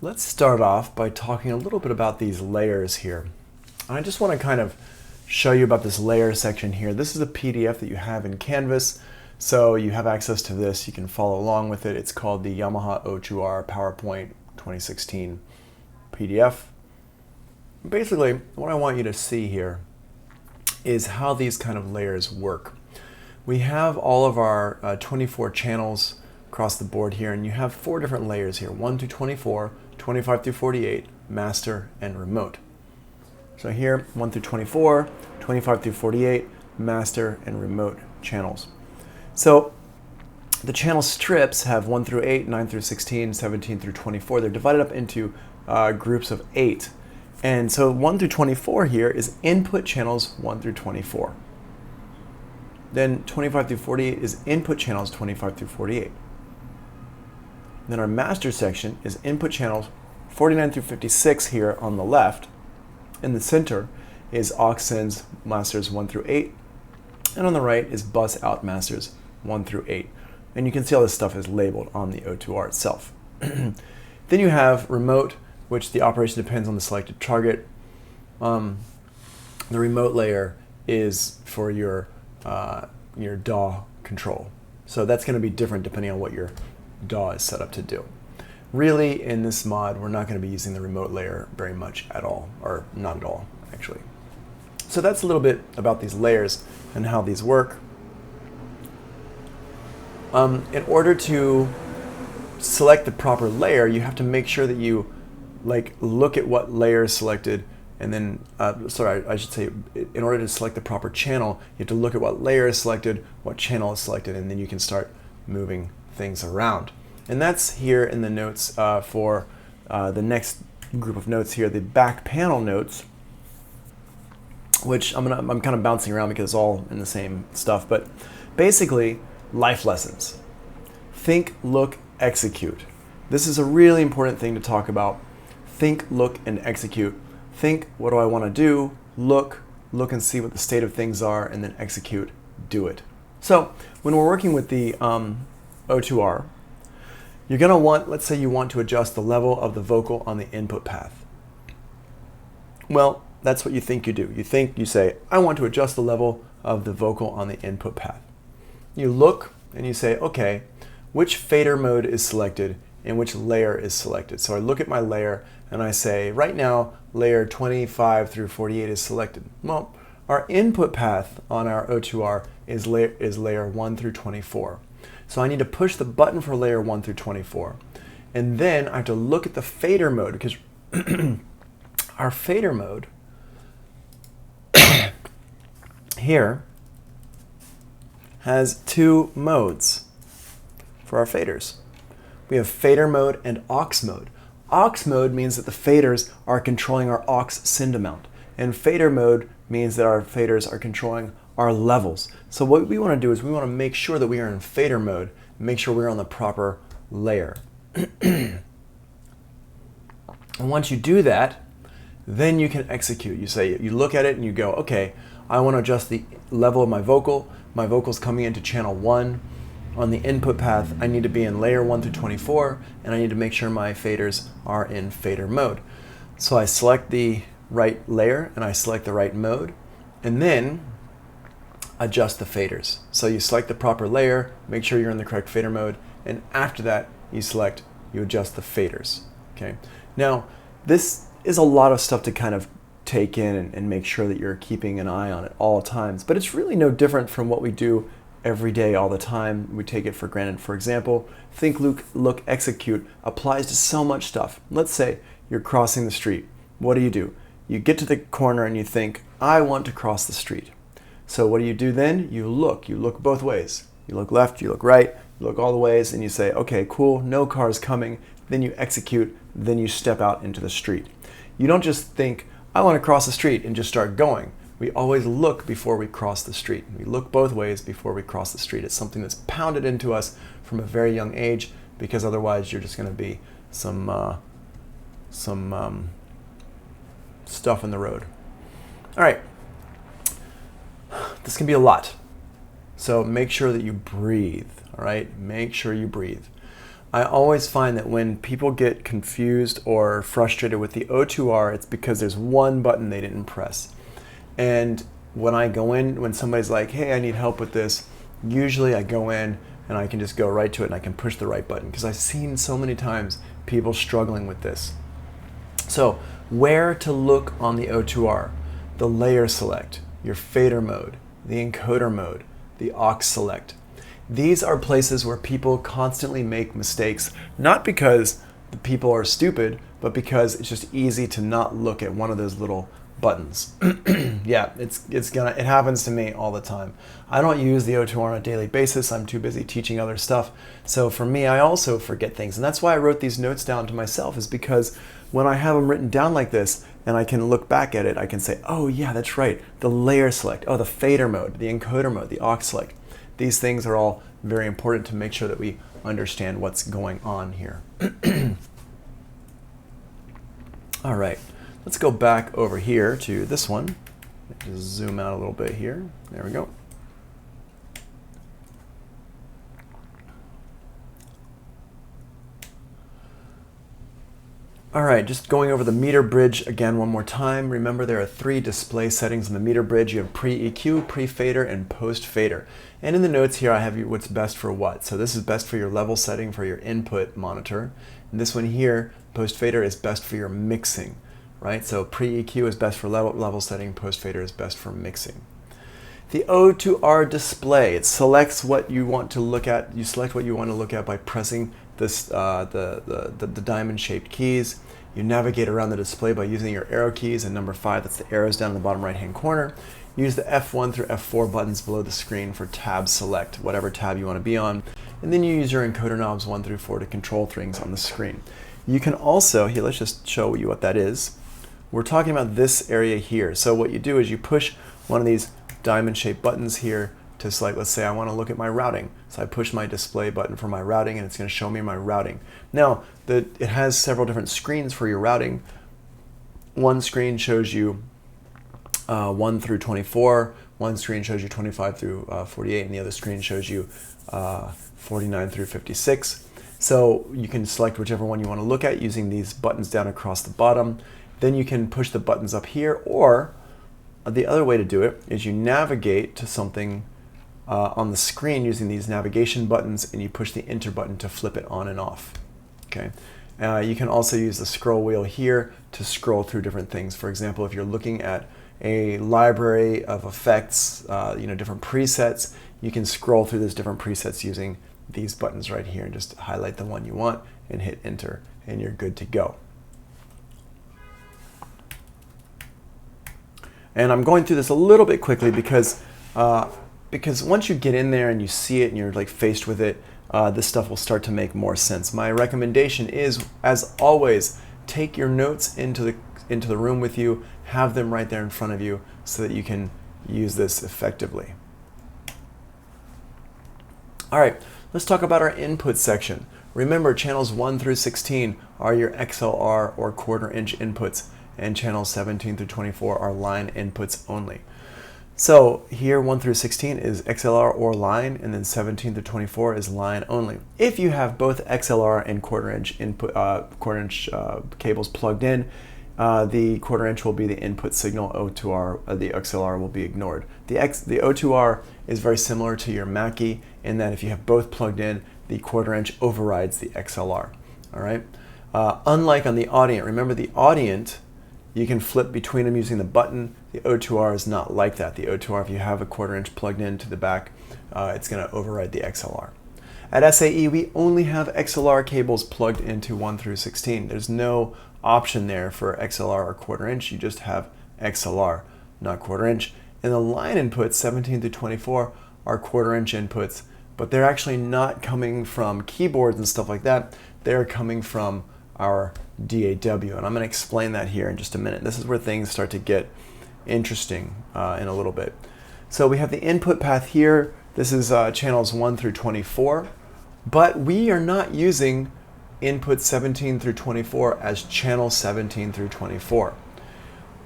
Let's start off by talking a little bit about these layers here. I just want to kind of show you about this layer section here. This is a PDF that you have in Canvas, so you have access to this. You can follow along with it. It's called the Yamaha O2R PowerPoint 2016 PDF. Basically, what I want you to see here is how these kind of layers work. We have all of our 24 channels across the board here, and you have 4 different layers here, 1 through 24, 25 through 48, master, and remote. So here, 1 through 24, 25 through 48, master, and remote channels. So the channel strips have 1 through 8, 9 through 16, 17 through 24. They're divided up into groups of 8. And so 1 through 24 here is input channels 1 through 24. Then 25 through 48 is input channels 25 through 48. Then our master section is input channels 49 through 56 here on the left. In the center is aux sends masters 1 through 8. And on the right is bus out masters 1 through 8. And you can see all this stuff is labeled on the O2R itself. Then you have remote, which the operation depends on the selected target. The remote layer is for your DAW control. So that's going to be different depending on what your DAW is set up to do. Really, in this mod, we're not going to be using the remote layer very much at all, or not at all, actually. So that's a little bit about these layers and how these work. In order to select the proper layer, you have to make sure that you look at what layer is selected, and then, I should say, in order to select the proper channel, you have to look at what layer is selected, what channel is selected, and then you can start moving things around. And that's here in the notes for the next group of notes here, the back panel notes, which I'm kind of bouncing around because it's all in the same stuff, but basically life lessons. Think, look, execute. This is a really important thing to talk about. Think, look, and execute. Think, what do I want to do? Look and see what the state of things are, and then execute, do it. So when we're working with the O2R, you're going to want, let's say you want to adjust the level of the vocal on the input path. Well, that's what you think you do. You say, I want to adjust the level of the vocal on the input path. You look and you say, okay, which fader mode is selected and which layer is selected? So I look at my layer and I say, right now, layer 25 through 48 is selected. Well, our input path on our O2R is layer 1 through 24. So I need to push the button for layer 1 through 24. And then I have to look at the fader mode, because our fader mode here has 2 modes for our faders. We have fader mode and aux mode. Aux mode means that the faders are controlling our aux send amount. And fader mode means that our faders are controlling our levels. So what we want to do is we want to make sure that we are in fader mode, make sure we're on the proper layer. And once you do that, then you can execute. You look at it and you go, okay, I want to adjust the level of my vocal. My vocal's coming into channel 1. On the input path, I need to be in layer 1 through 24, and I need to make sure my faders are in fader mode. So I select the right layer and I select the right mode, and then adjust the faders. So you select the proper layer, make sure you're in the correct fader mode, and after that you adjust the faders. Okay. Now this is a lot of stuff to kind of take in and make sure that you're keeping an eye on it all times, but it's really no different from what we do every day, all the time. We take it for granted. For example, think, look, execute applies to so much stuff. Let's say you're crossing the street. What do? You get to the corner and you think, I want to cross the street. So what do you do then? You look both ways. You look left, you look right, you look all the ways, and you say, okay, cool, no cars coming. Then you execute, then you step out into the street. You don't just think, I want to cross the street and just start going. We always look before we cross the street. We look both ways before we cross the street. It's something that's pounded into us from a very young age, because otherwise you're just going to be some stuff in the road. All right. This can be a lot. So make sure that you breathe, all right? Make sure you breathe. I always find that when people get confused or frustrated with the O2R, it's because there's one button they didn't press. And when I go in, when somebody's like, hey, I need help with this, usually I go in and I can just go right to it and I can push the right button, because I've seen so many times people struggling with this. So where to look on the O2R? The layer select, your fader mode, the encoder mode, the aux select. These are places where people constantly make mistakes, not because the people are stupid, but because it's just easy to not look at one of those little buttons. Yeah, it happens to me all the time. I don't use the O2R on a daily basis. I'm too busy teaching other stuff. So for me, I also forget things. And that's why I wrote these notes down to myself, is because when I have them written down like this and I can look back at it, I can say, oh yeah, that's right. The layer select, oh, the fader mode, the encoder mode, the aux select. These things are all very important to make sure that we understand what's going on here. All right, let's go back over here to this one. Just zoom out a little bit here. There we go. All right, just going over the meter bridge again one more time. Remember, there are 3 display settings in the meter bridge. You have pre-EQ, pre-fader, and post-fader. And in the notes here, I have what's best for what. So this is best for your level setting for your input monitor. And this one here, post-fader, is best for your mixing, right? So pre-EQ is best for level setting, post-fader is best for mixing. The O2R display, it selects what you want to look at. You select what you want to look at by pressing this, the diamond-shaped keys. You navigate around the display by using your arrow keys, and number 5, that's the arrows down in the bottom right-hand corner. Use the F1 through F4 buttons below the screen for tab select, whatever tab you want to be on. And then you use your encoder knobs 1 through 4 to control things on the screen. You can also, here, let's just show you what that is. We're talking about this area here. So what you do is you push one of these diamond-shaped buttons here to select, let's say I want to look at my routing. So I push my display button for my routing, and it's going to show me my routing. Now, it has several different screens for your routing. One screen shows you 1 through 24, one screen shows you 25 through 48, and the other screen shows you 49 through 56. So you can select whichever one you want to look at using these buttons down across the bottom. Then you can push the buttons up here, or the other way to do it is you navigate to something on the screen using these navigation buttons, and you push the enter button to flip it on and off. Okay. You can also use the scroll wheel here to scroll through different things. For example, if you're looking at a library of effects, different presets, you can scroll through those different presets using these buttons right here and just highlight the one you want and hit enter, and you're good to go. And I'm going through this a little bit quickly because once you get in there and you see it and you're like faced with it, this stuff will start to make more sense. My recommendation is, as always, take your notes into the room with you, have them right there in front of you so that you can use this effectively. All right, let's talk about our input section. Remember, channels 1 through 16 are your XLR or quarter-inch inputs, and channels 17 through 24 are line inputs only. So here 1 through 16 is XLR or line, and then 17 through 24 is line only. If you have both XLR and quarter-inch input, cables plugged in, the quarter-inch will be the input signal. O2R, the XLR will be ignored. The O2R is very similar to your Mackie in that if you have both plugged in, the quarter-inch overrides the XLR. All right. Unlike on the Audient, remember the Audient, you can flip between them using the button. The O2R is not like that. The O2R, if you have a quarter-inch plugged into the back, it's going to override the XLR. At SAE, we only have XLR cables plugged into 1 through 16. There's no option there for XLR or quarter-inch. You just have XLR, not quarter-inch. And the line inputs, 17 through 24, are quarter-inch inputs, but they're actually not coming from keyboards and stuff like that. They're coming from our DAW, and I'm going to explain that here in just a minute. This is where things start to get interesting in a little bit. So we have the input path here. This is channels 1 through 24, but we are not using input 17 through 24 as channel 17 through 24.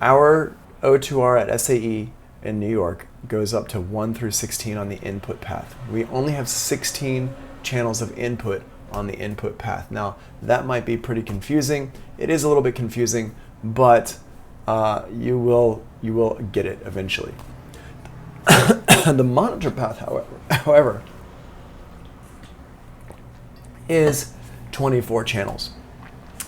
Our O2R at SAE in New York goes up to 1 through 16 on the input path. We only have 16 channels of input on the input path. Now, that might be pretty confusing. It is a little bit confusing, but you will get it eventually. The monitor path, however, is 24 channels.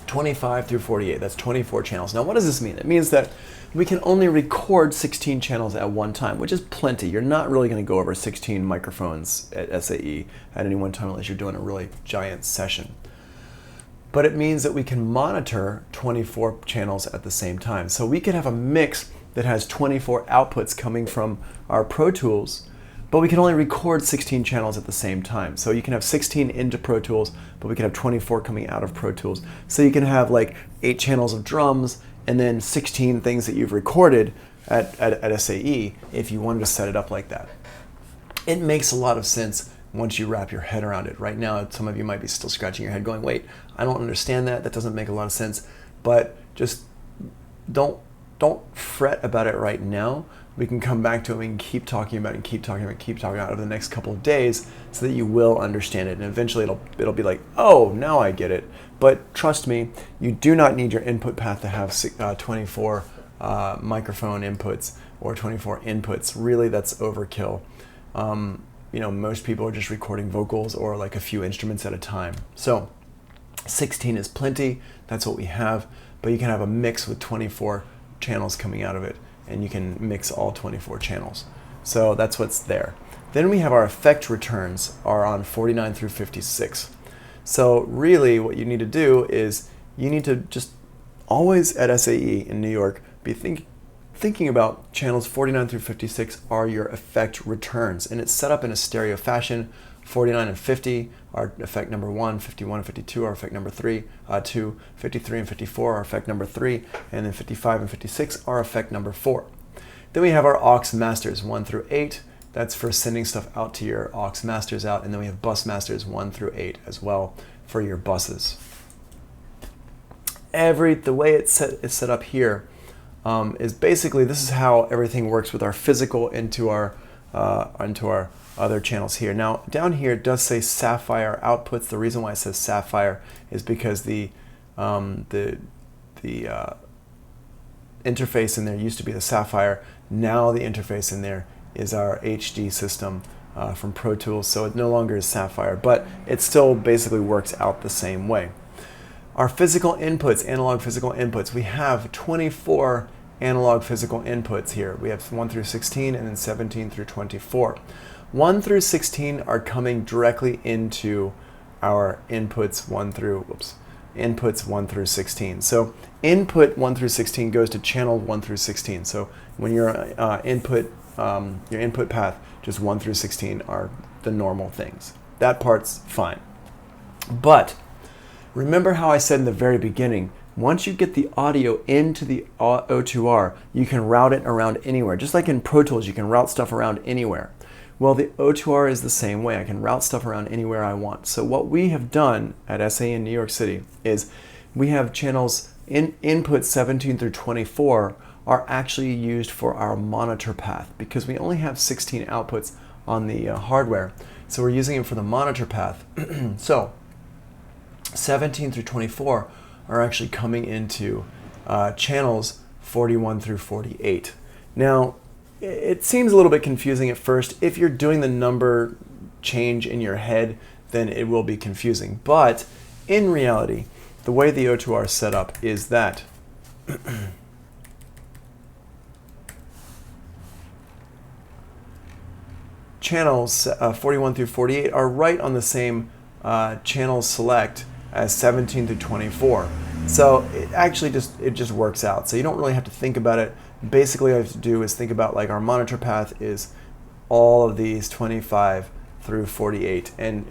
25 through 48, that's 24 channels. Now what does this mean? It means that we can only record 16 channels at one time, which is plenty. You're not really going to go over 16 microphones at SAE at any one time unless you're doing a really giant session. But it means that we can monitor 24 channels at the same time. So we could have a mix that has 24 outputs coming from our Pro Tools, but we can only record 16 channels at the same time. So you can have 16 into Pro Tools, but we can have 24 coming out of Pro Tools. So you can have like 8 channels of drums and then 16 things that you've recorded at SAE if you wanted to set it up like that. It makes a lot of sense once you wrap your head around it. Right now, some of you might be still scratching your head going, wait, I don't understand that. That doesn't make a lot of sense. But just don't fret about it right now. We can come back to it and keep talking about it and keep talking about it over the next couple of days so that you will understand it. And eventually it'll be like, oh, now I get it. But trust me, you do not need your input path to have 24 microphone inputs or 24 inputs. Really, that's overkill. Most people are just recording vocals or like a few instruments at a time. So 16 is plenty. That's what we have. But you can have a mix with 24 channels coming out of it, and you can mix all 24 channels. So that's what's there. Then we have our effect returns are on 49 through 56. So really what you need to do is you need to just always at SAE in New York be thinking about channels 49 through 56 are your effect returns, and it's set up in a stereo fashion. 49 and 50 are effect number 1, 51 and 52 are effect number 2, 53 and 54 are effect number 3, and then 55 and 56 are effect number 4. Then we have our aux masters 1 through 8. That's for sending stuff out to your aux masters out, and then we have bus masters 1 through 8 as well for your buses. The way it's set up here is basically this is how everything works with our physical into our other channels here. Now down here it does say Sapphire outputs. The reason why it says Sapphire is because the interface in there used to be the Sapphire. Now the interface in there is our HD system from Pro Tools, so it no longer is Sapphire, but it still basically works out the same way. Our physical inputs, analog physical inputs, we have 24 analog physical inputs here. We have 1 through 16 and then 17 through 24. 1 through 16 are coming directly into our inputs 1 through 16. So input 1 through 16 goes to channel 1 through 16. So when your input path, just 1 through 16 are the normal things. That part's fine. But remember how I said in the very beginning, once you get the audio into the O2R, you can route it around anywhere. Just like in Pro Tools, you can route stuff around anywhere. Well, the O2R is the same way. I can route stuff around anywhere I want. So what we have done at SAE in New York City is we have channels input 17 through 24 are actually used for our monitor path because we only have 16 outputs on the hardware. So we're using it for the monitor path. So 17 through 24 are actually coming into channels 41 through 48. Now, it seems a little bit confusing at first. If you're doing the number change in your head, then it will be confusing. But in reality, the way the O2R is set up is that channels 41 through 48 are right on the same channel select as 17 through 24. So it actually just works out. So you don't really have to think about it. Basically, all you have to do is think about like our monitor path is all of these 25 through 48, and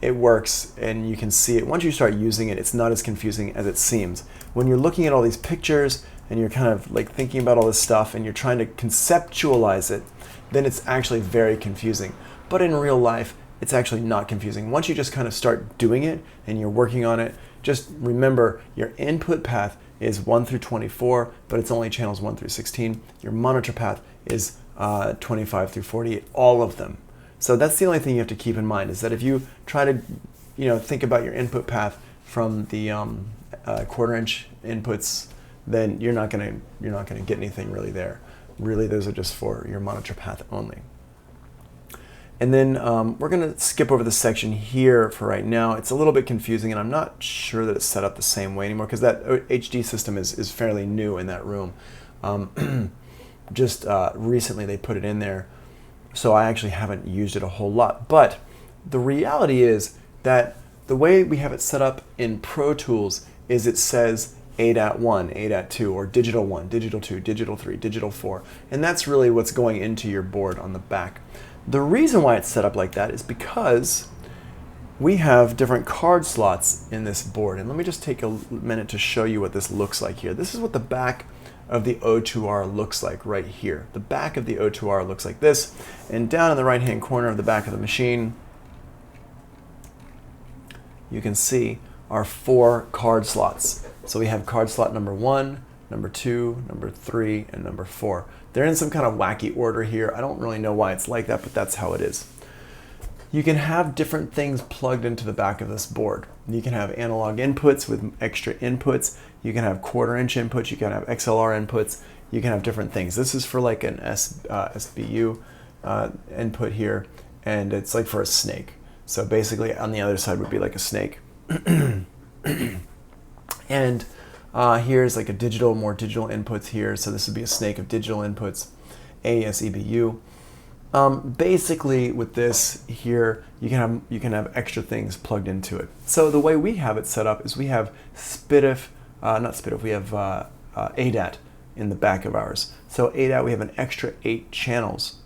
it works, and you can see it. Once you start using it, it's not as confusing as it seems. When you're looking at all these pictures and you're kind of like thinking about all this stuff and you're trying to conceptualize it, then it's actually very confusing. But in real life, it's actually not confusing. Once you just kind of start doing it and you're working on it, just remember your input path is 1 through 24, but it's only channels 1 through 16. Your monitor path is 25 through 48, all of them. So that's the only thing you have to keep in mind, is that if you try to think about your input path from the quarter-inch inputs, then you're not gonna get anything really there. Really, those are just for your monitor path only. And then we're going to skip over the section here for right now. It's a little bit confusing, and I'm not sure that it's set up the same way anymore because that HD system is fairly new in that room. Just recently they put it in there, so I actually haven't used it a whole lot. But the reality is that the way we have it set up in Pro Tools is it says ADAT1, ADAT2, or digital 1, digital 2, digital 3, digital 4, and that's really what's going into your board on the back. The reason why it's set up like that is because we have different card slots in this board. And let me just take a minute to show you what this looks like here. This is what the back of the O2R looks like right here. The back of the O2R looks like this. And down in the right-hand corner of the back of the machine, you can see our 4 card slots. So we have card slot number 1, number 2, number 3, and number 4. They're in some kind of wacky order here. I don't really know why it's like that, but that's how it is. You can have different things plugged into the back of this board. You can have analog inputs with extra inputs. You can have quarter-inch inputs. You can have XLR inputs. You can have different things. This is for like an SBU input here, and it's like for a snake. So basically on the other side would be like a snake. And here's like more digital inputs here. So this would be a snake of digital inputs, AES EBU. Basically with this here, you can have extra things plugged into it. So the way we have it set up is we have we have ADAT in the back of ours. So ADAT, we have an extra 8 channels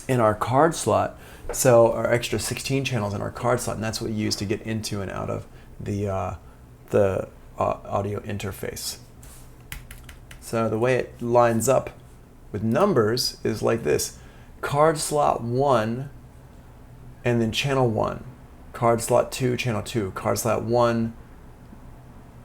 in our card slot. So our extra 16 channels in our card slot, and that's what we use to get into and out of the audio interface. So the way it lines up with numbers is like this: card slot 1 and then channel 1, card slot 2, channel 2, card slot 1,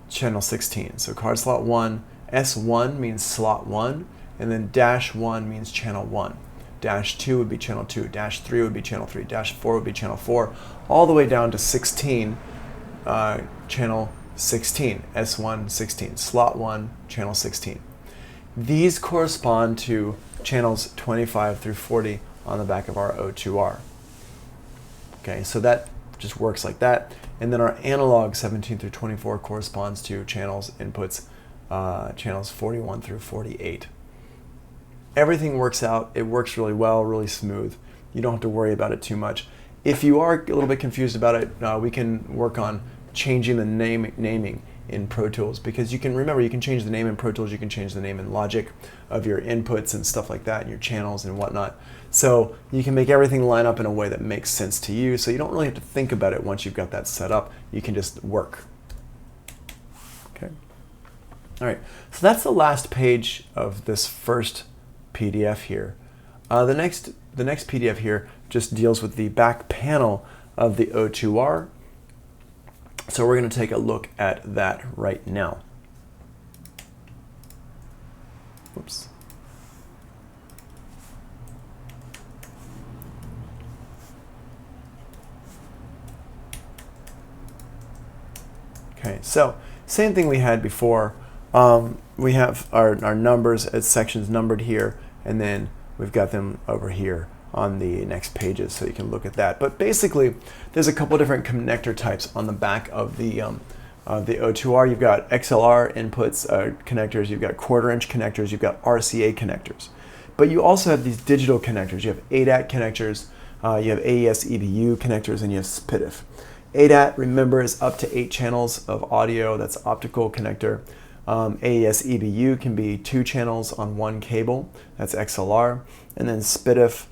channel 16. So card slot 1, S1 means slot 1, and then -1 means channel 1. -2 would be channel 2, -3 would be channel 3, -4 would be channel 4, all the way down to 16, channel 16, S1, 16, slot 1, channel 16. These correspond to channels 25 through 40 on the back of our O2R. Okay, so that just works like that. And then our analog 17 through 24 corresponds to channels inputs, channels 41 through 48. Everything works out. It works really well, really smooth. You don't have to worry about it too much. If you are a little bit confused about it, we can work on changing the naming in Pro Tools, because you can change the name in Pro Tools, you can change the name in Logic of your inputs and stuff like that, and your channels and whatnot. So you can make everything line up in a way that makes sense to you, so you don't really have to think about it once you've got that set up. You can just work. Okay. All right, so that's the last page of this first PDF here. The next PDF here just deals with the back panel of the O2R. So we're going to take a look at that right now. Whoops. Okay, so same thing we had before. We have our numbers as sections numbered here, and then we've got them over here on the next pages, so you can look at that. But basically, there's a couple different connector types on the back of the O2R. You've got XLR inputs, connectors, you've got quarter-inch connectors, you've got RCA connectors. But you also have these digital connectors. You have ADAT connectors, you have AES EBU connectors, and you have SPDIF. ADAT, remember, is up to 8 channels of audio. That's optical connector. AES EBU can be 2 channels on 1 cable. That's XLR. And then SPDIF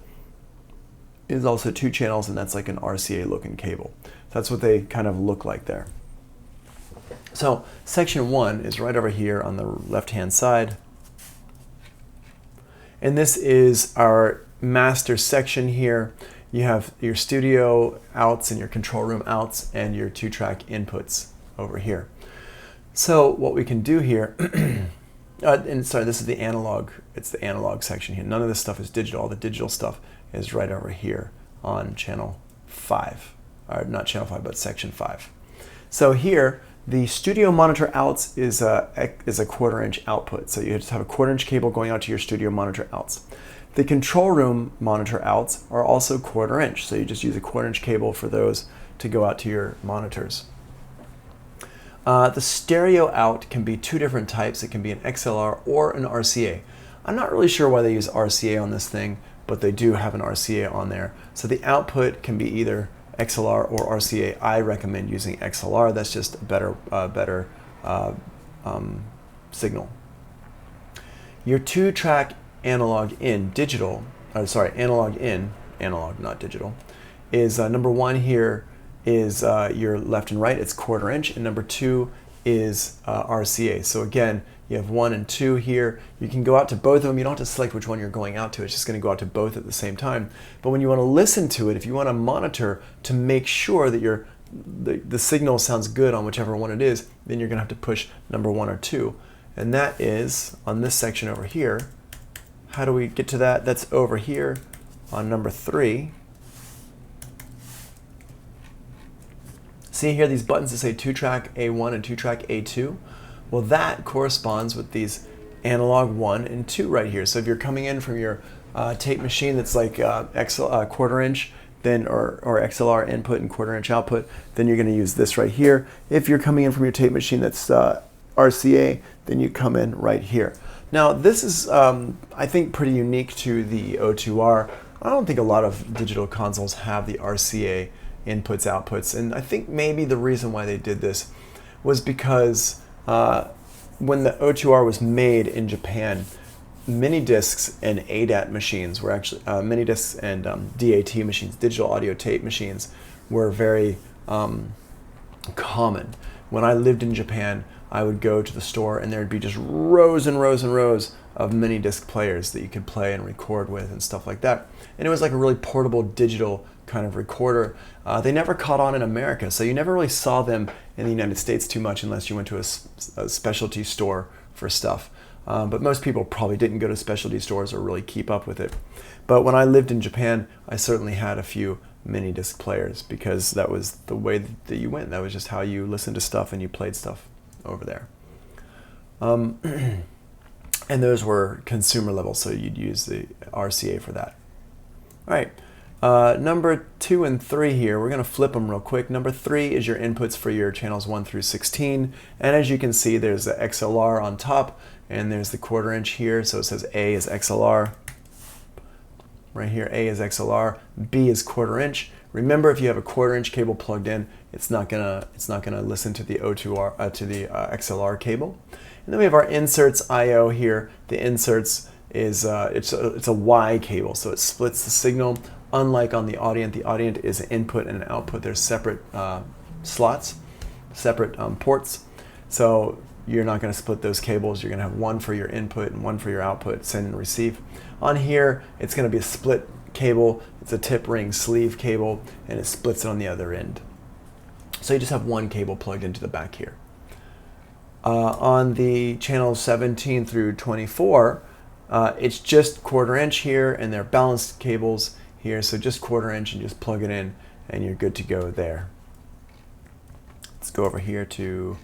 is also 2 channels, and that's like an RCA looking cable. That's what they kind of look like there. So section 1 is right over here on the left-hand side. And this is our master section here. You have your studio outs and your control room outs and your 2-track inputs over here. So what we can do here, and sorry, this is the analog, it's the analog section here. None of this stuff is digital. All the digital stuff is right over here on channel 5 or not channel 5, but section 5. So here, the studio monitor outs is a 1/4 inch output. So you just have a 1/4 inch cable going out to your studio monitor outs. The control room monitor outs are also 1/4 inch. So you just use a 1/4 inch cable for those to go out to your monitors. The stereo out can be 2 different types. It can be an XLR or an RCA. I'm not really sure why they use RCA on this thing, but they do have an RCA on there. So the output can be either XLR or RCA. I recommend using XLR. That's just a better signal. Your 2-track analog in digital, analog in, analog not digital, is number 1 here is your left and right. It's 1/4 inch, and number 2 is RCA. So again, you have 1 and 2 here. You can go out to both of them. You don't have to select which one you're going out to. It's just going to go out to both at the same time. But when you want to listen to it, if you want to monitor to make sure that the signal sounds good on whichever one it is, then you're going to have to push number 1 or 2. And that is on this section over here. How do we get to that? That's over here on number 3. See here these buttons that say 2-track A1 and 2-track A2? Well, that corresponds with these analog 1 and 2 right here. So if you're coming in from your tape machine that's like 1/4 inch, then or XLR input and 1/4 inch output, then you're going to use this right here. If you're coming in from your tape machine that's RCA, then you come in right here. Now this is I think pretty unique to the O2R. I don't think a lot of digital consoles have the RCA inputs, outputs, and I think maybe the reason why they did this was because when the O2R was made in Japan, mini discs and ADAT machines were actually mini discs and DAT machines, digital audio tape machines, were very common. When I lived in Japan, I would go to the store and there'd be just rows and rows and rows of mini disc players that you could play and record with and stuff like that. And it was like a really portable digital kind of recorder. They never caught on in America, so you never really saw them in the United States too much unless you went to a specialty store for stuff. But most people probably didn't go to specialty stores or really keep up with it. But when I lived in Japan, I certainly had a few mini disc players because that was the way that you went. That was just how you listened to stuff and you played stuff over there. And those were consumer level, so you'd use the RCA for that. All right. Number 2 and 3 here, we're going to flip them real quick. Number 3 is your inputs for your channels 1 through 16. And as you can see, there's the XLR on top, and there's the 1/4 inch here. So it says A is XLR. Right here, A is XLR, B is 1/4 inch. Remember, if you have a 1/4 inch cable plugged in, it's not gonna listen to the O2R to the XLR cable. And then we have our inserts I/O here. The inserts is it's a Y cable, so it splits the signal. Unlike on the Audient is an input and an output. There's separate slots, separate ports. So you're not going to split those cables. You're going to have one for your input and one for your output, send and receive. On here, it's going to be a split cable. It's a tip ring sleeve cable, and it splits it on the other end. So you just have one cable plugged into the back here. On the channels 17 through 24, it's just 1/4 inch here, and they're balanced cables here, so just 1/4 inch and just plug it in and you're good to go there. Let's go over here to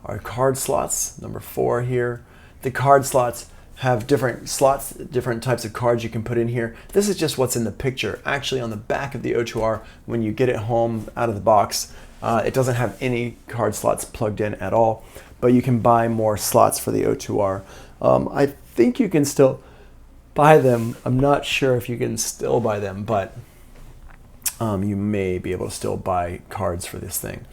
our card slots, number 4 here. The card slots have different slots, different types of cards you can put in here. This is just what's in the picture. Actually, on the back of the O2R, when you get it home out of the box, it doesn't have any card slots plugged in at all, but you can buy more slots for the O2R. I think you can still buy them. I'm not sure if you can still buy them, but you may be able to still buy cards for this thing.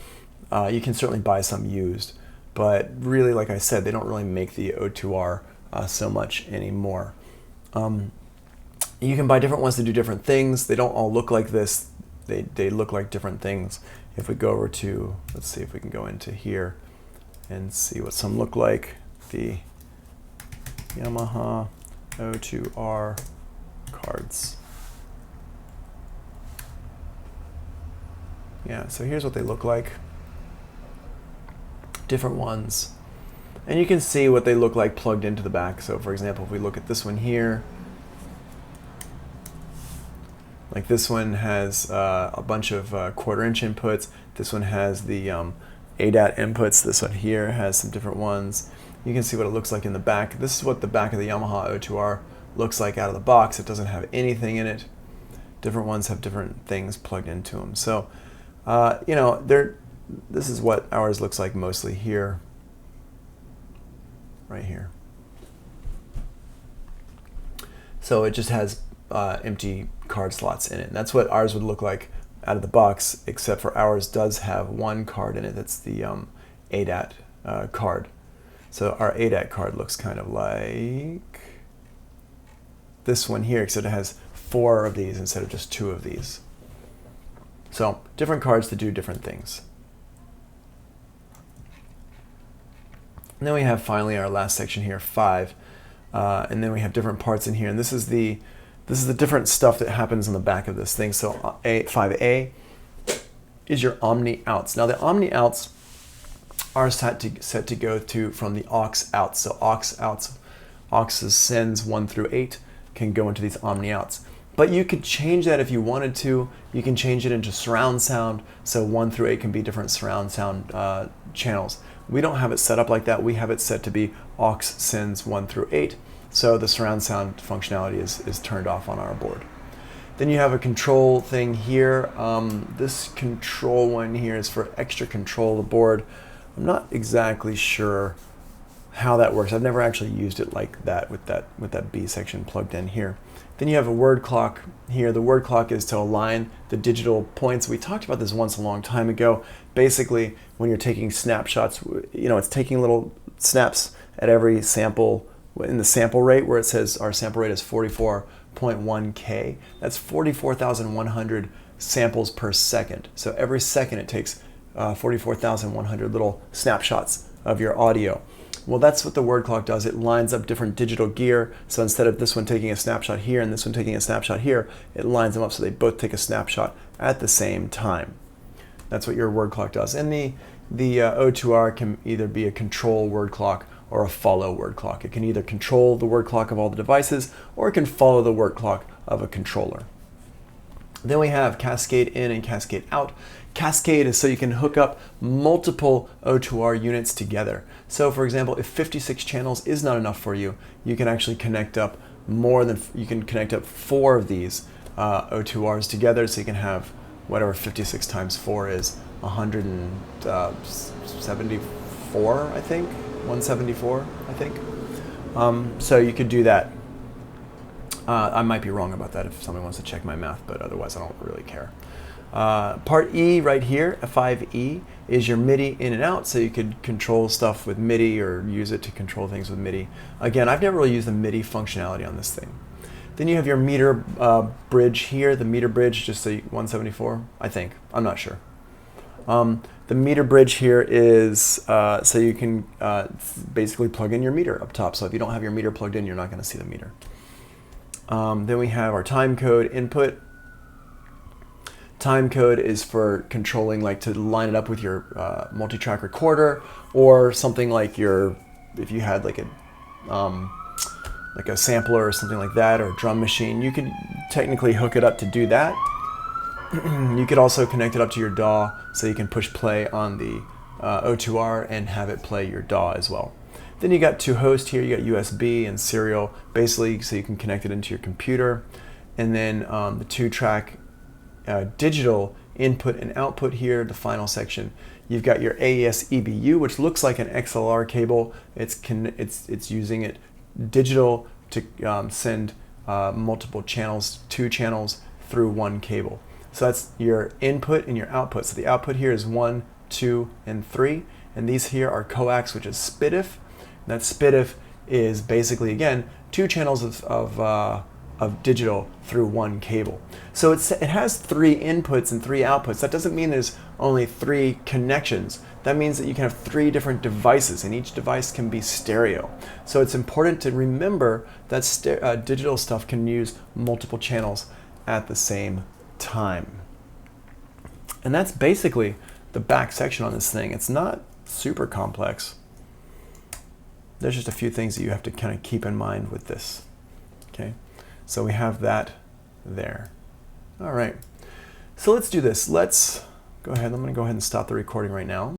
You can certainly buy some used, but really, like I said, they don't really make the O2R so much anymore. You can buy different ones to do different things. They don't all look like this. They look like different things. If we go over to, let's see if we can go into here and see what some look like. The Yamaha O2R cards. Yeah, so here's what they look like. Different ones. And you can see what they look like plugged into the back. So for example, if we look at this one here, Like this one has a bunch of 1/4" inputs. This one has the ADAT inputs. This one here has some different ones. You can see what it looks like in the back. This is what the back of the Yamaha O2R looks like out of the box. It doesn't have anything in it. Different ones have different things plugged into them. So, you know, this is what ours looks like mostly here, right here. So it just has empty card slots in it. And that's what ours would look like out of the box, except for ours does have one card in it. That's the ADAT card. So our ADAT card looks kind of like this one here, except it has 4 of these instead of just 2 of these. So different cards to do different things. And then we have finally our last section here, 5. And then we have different parts in here. And this is the different stuff that happens on the back of this thing. So 5A is your Omni outs. Now the Omni outs are set to go from the aux outs. So aux outs, aux's sends 1 through 8 can go into these Omni outs. But you could change that if you wanted to. You can change it into surround sound. So 1 through 8 can be different surround sound channels. We don't have it set up like that. We have it set to be aux sends 1 through 8. So the surround sound functionality is turned off on our board. Then you have a control thing here. This control one here is for extra control of the board. I'm not exactly sure how that works. I've never actually used it like that with that B section plugged in here. Then you have a word clock here. The word clock is to align the digital points. We talked about this once a long time ago. Basically, when you're taking snapshots, you know, it's taking little snaps at every sample in the sample rate, where it says our sample rate is 44.1K. That's 44,100 samples per second. So every second it takes 44,100 little snapshots of your audio. Well, that's what the word clock does. It lines up different digital gear. So instead of this one taking a snapshot here and this one taking a snapshot here, it lines them up so they both take a snapshot at the same time. That's what your word clock does. And the O2R can either be a control word clock or a follow word clock. It can either control the word clock of all the devices, or it can follow the word clock of a controller. Then we have cascade in and cascade out. Cascade is so you can hook up multiple O2R units together. So for example, if 56 channels is not enough for you, you can actually connect up you can connect up 4 of these O2Rs together, so you can have whatever 56 times 4 is, 174, I think. 174, I think. So you could do that. I might be wrong about that if somebody wants to check my math, but otherwise I don't really care. Part E right here, 5E, is your MIDI in and out, so you could control stuff with MIDI or use it to control things with MIDI. Again, I've never really used the MIDI functionality on this thing. Then you have your meter bridge here, the meter bridge, just so 174, I think. I'm not sure. The meter bridge here is so you can basically plug in your meter up top. So if you don't have your meter plugged in, you're not going to see the meter. Then we have our time code input. Time code is for controlling, like to line it up with your multi-track recorder, or something like if you had like a sampler or something like that, or a drum machine, you could technically hook it up to do that. You could also connect it up to your DAW, so you can push play on the O2R and have it play your DAW as well. Then you got to host here, you got USB and serial, basically so you can connect it into your computer. And then the 2-track digital input and output here, the final section. You've got your AES EBU, which looks like an XLR cable. It's using it digital to send multiple channels, 2 channels through 1 cable. So that's your input and your output. So the output here is 1, 2, and 3. And these here are coax, which is SPDIF. And that SPDIF is basically, again, 2 channels of digital through 1 cable. So it has 3 inputs and 3 outputs. That doesn't mean there's only 3 connections. That means that you can have 3 different devices, and each device can be stereo. So it's important to remember that digital stuff can use multiple channels at the same time. And that's basically the back section on this thing. It's not super complex. There's just a few things that you have to kind of keep in mind with this. Okay, so we have that there. All right, so let's do this. Let's go ahead. I'm going to go ahead and stop the recording right now.